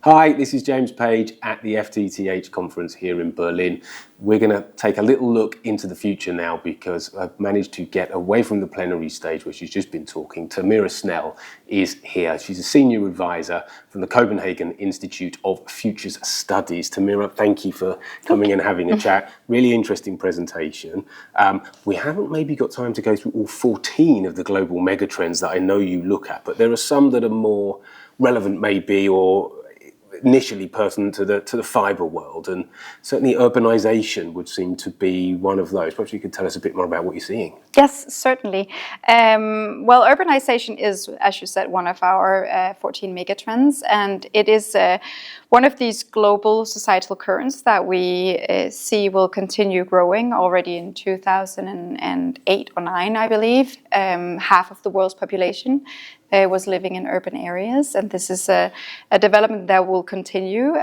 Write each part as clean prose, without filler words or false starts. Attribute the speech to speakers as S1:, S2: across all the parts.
S1: Hi, this is James Page at the FTTH conference here in Berlin. We're going to take a little look into the future now because I've managed to get away from the plenary stage where she's just been talking. Tamira Snell is here. She's a senior advisor from the Copenhagen Institute of Futures Studies. Tamira, thank you for coming and having a chat. Really interesting presentation. We haven't maybe got time to go through all 14 of the global megatrends that I know you look at, but there are some that are more relevant maybe or initially pertinent to the fibre world, and certainly urbanisation would seem to be one of those. Perhaps you could tell us a bit more about what you're seeing.
S2: Yes, certainly. Well, urbanization is, as you said, one of our 14 megatrends, and it is one of these global societal currents that we see will continue growing. Already in 2008 or 9, I believe, half of the world's population was living in urban areas, and this is a development that will continue.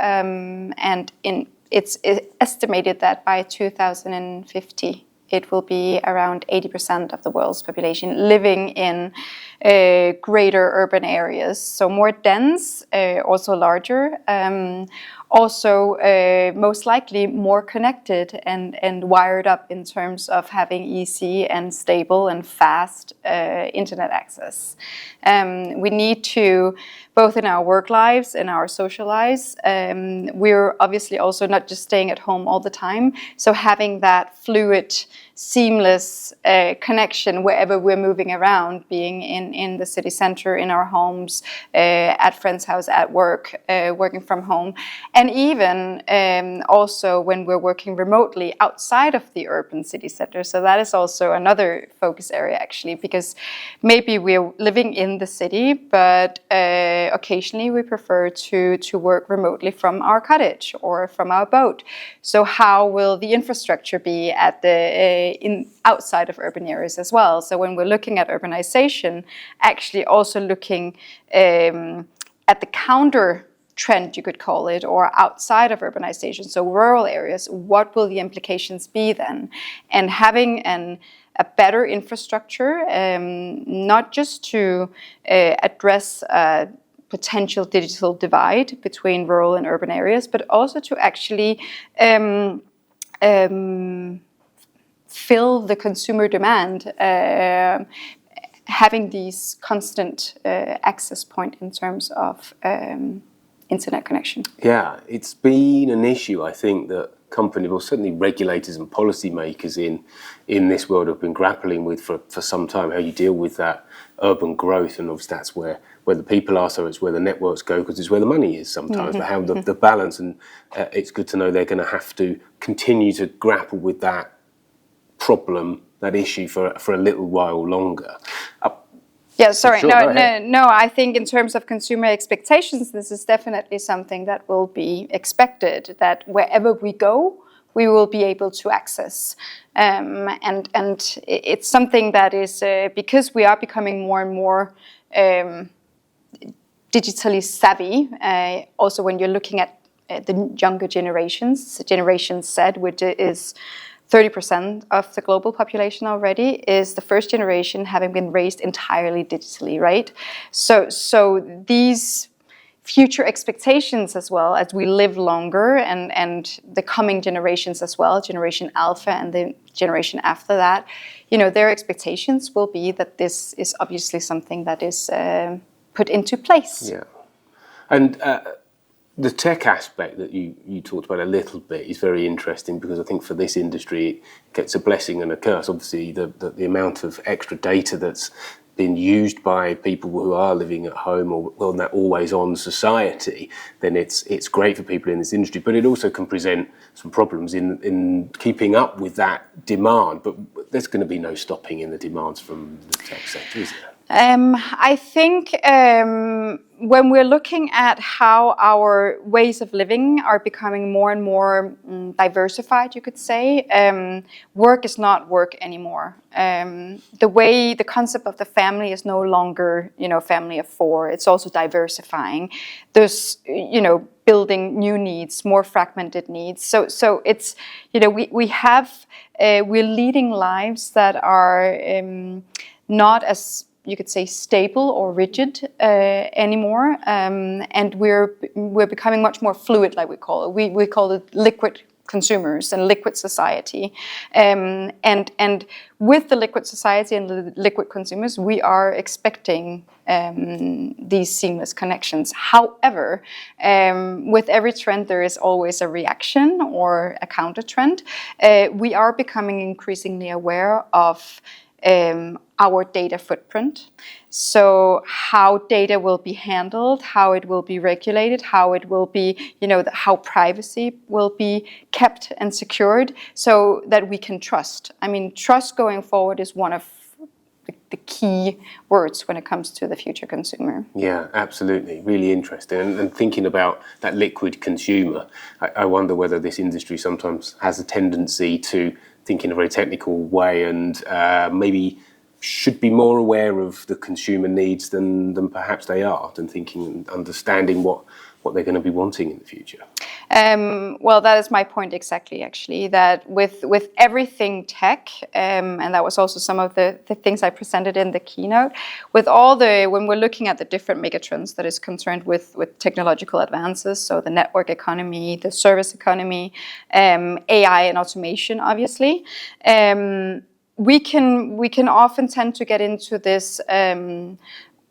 S2: It's estimated that by 2050, it will be around 80% of the world's population living in greater urban areas. So more dense, also larger, also most likely more connected and wired up in terms of having easy and stable and fast internet access. We need to, both in our work lives and our social lives, we're obviously also not just staying at home all the time. So having that fluid, seamless connection wherever we're moving around, being in the city center, in our homes, at friends' house, at work, working from home, and even also when we're working remotely outside of the urban city center. So that is also another focus area, actually, because maybe we're living in the city, but occasionally we prefer to work remotely from our cottage or from our boat. So how will the infrastructure be at the outside of urban areas as well? So when we're looking at urbanization, actually also looking at the counter trend, you could call it, or outside of urbanization, so rural areas, what will the implications be then? And having a better infrastructure, not just to address potential digital divide between rural and urban areas, but also to actually fill the consumer demand, having these constant access point in terms of internet connection.
S1: Yeah, it's been an issue, I think, that companies, well, certainly regulators and policymakers in this world have been grappling with for some time, how you deal with that urban growth. And obviously that's where the people are, so it's where the networks go, because it's where the money is sometimes, but how the balance, and it's good to know they're going to have to continue to grapple with that problem, that issue for a little while longer.
S2: Yeah, sorry.
S1: Sure,
S2: No. I think in terms of consumer expectations, this is definitely something that will be expected, that wherever we go, we will be able to access. And it's something that is, because we are becoming more and more digitally savvy, also when you're looking at the younger generations, Generation Z, which is 30% of the global population already, is the first generation having been raised entirely digitally, right? So these future expectations as well, as we live longer, and the coming generations as well, Generation Alpha and the generation after that, their expectations will be that this is obviously something that is put into place.
S1: Yeah. And the tech aspect that you talked about a little bit is very interesting, because I think for this industry it gets a blessing and a curse. Obviously the amount of extra data that's been used by people who are living at home or in that always on society, then it's great for people in this industry, but it also can present some problems in keeping up with that demand. But there's going to be no stopping in the demands from the tech sector, is there?
S2: I think when we're looking at how our ways of living are becoming more and more diversified, you could say, work is not work anymore. The concept of the family is no longer, family of 4. It's also diversifying. There's, building new needs, more fragmented needs. So it's, we're leading lives that are not as you could say, stable or rigid anymore, and we're becoming much more fluid, like we call it. We call it liquid consumers and liquid society, and with the liquid society and the liquid consumers, we are expecting these seamless connections. However, with every trend, there is always a reaction or a counter trend. We are becoming increasingly aware of our data footprint. So how data will be handled, how it will be regulated, how it will be, how privacy will be kept and secured so that we can trust. I mean, trust going forward is one of the key words when it comes to the future consumer.
S1: Yeah, absolutely. Really interesting. And thinking about that liquid consumer, I wonder whether this industry sometimes has a tendency to think in a very technical way and maybe should be more aware of the consumer needs than perhaps they are, and thinking and understanding what they're going to be wanting in the future.
S2: Well, that is my point exactly, actually, that with everything tech, and that was also some of the things I presented in the keynote, when we're looking at the different megatrends that is concerned with technological advances, so the network economy, the service economy, AI and automation, obviously, we can often tend to get into this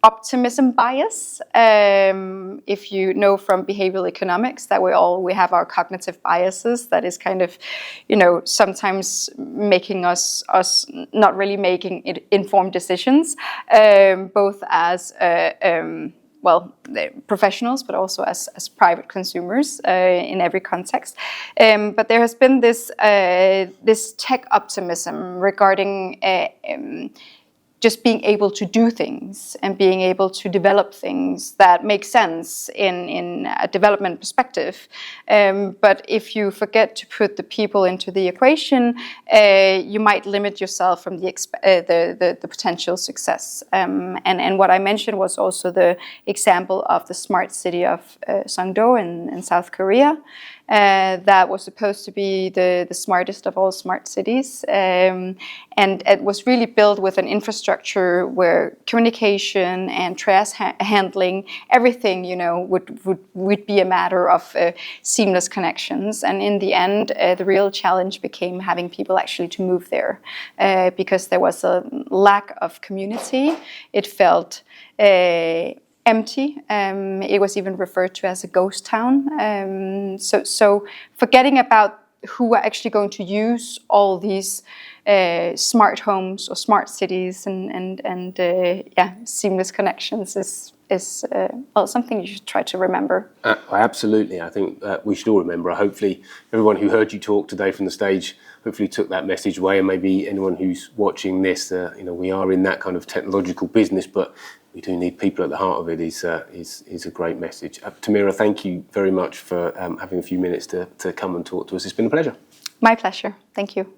S2: optimism bias. If you know from behavioral economics that we have our cognitive biases that is kind of, sometimes making us not really making informed decisions, both as professionals, but also as private consumers in every context. But there has been this tech optimism regarding just being able to do things and being able to develop things that make sense in a development perspective. But if you forget to put the people into the equation, you might limit yourself from the potential success. And what I mentioned was also the example of the smart city of Songdo in South Korea. That was supposed to be the smartest of all smart cities, and it was really built with an infrastructure where communication and trash handling, everything would be a matter of seamless connections. And in the end, the real challenge became having people actually to move there, because there was a lack of community. It felt empty. It was even referred to as a ghost town. So forgetting about who are actually going to use all these smart homes or smart cities and seamless connections is something you should try to remember.
S1: Absolutely. I think we should all remember. Hopefully everyone who heard you talk today from the stage hopefully took that message away, and maybe anyone who's watching this, we are in that kind of technological business, but we do need people at the heart of it is a great message. Tamira, thank you very much for having a few minutes to come and talk to us. It's been a pleasure.
S2: My pleasure. Thank you.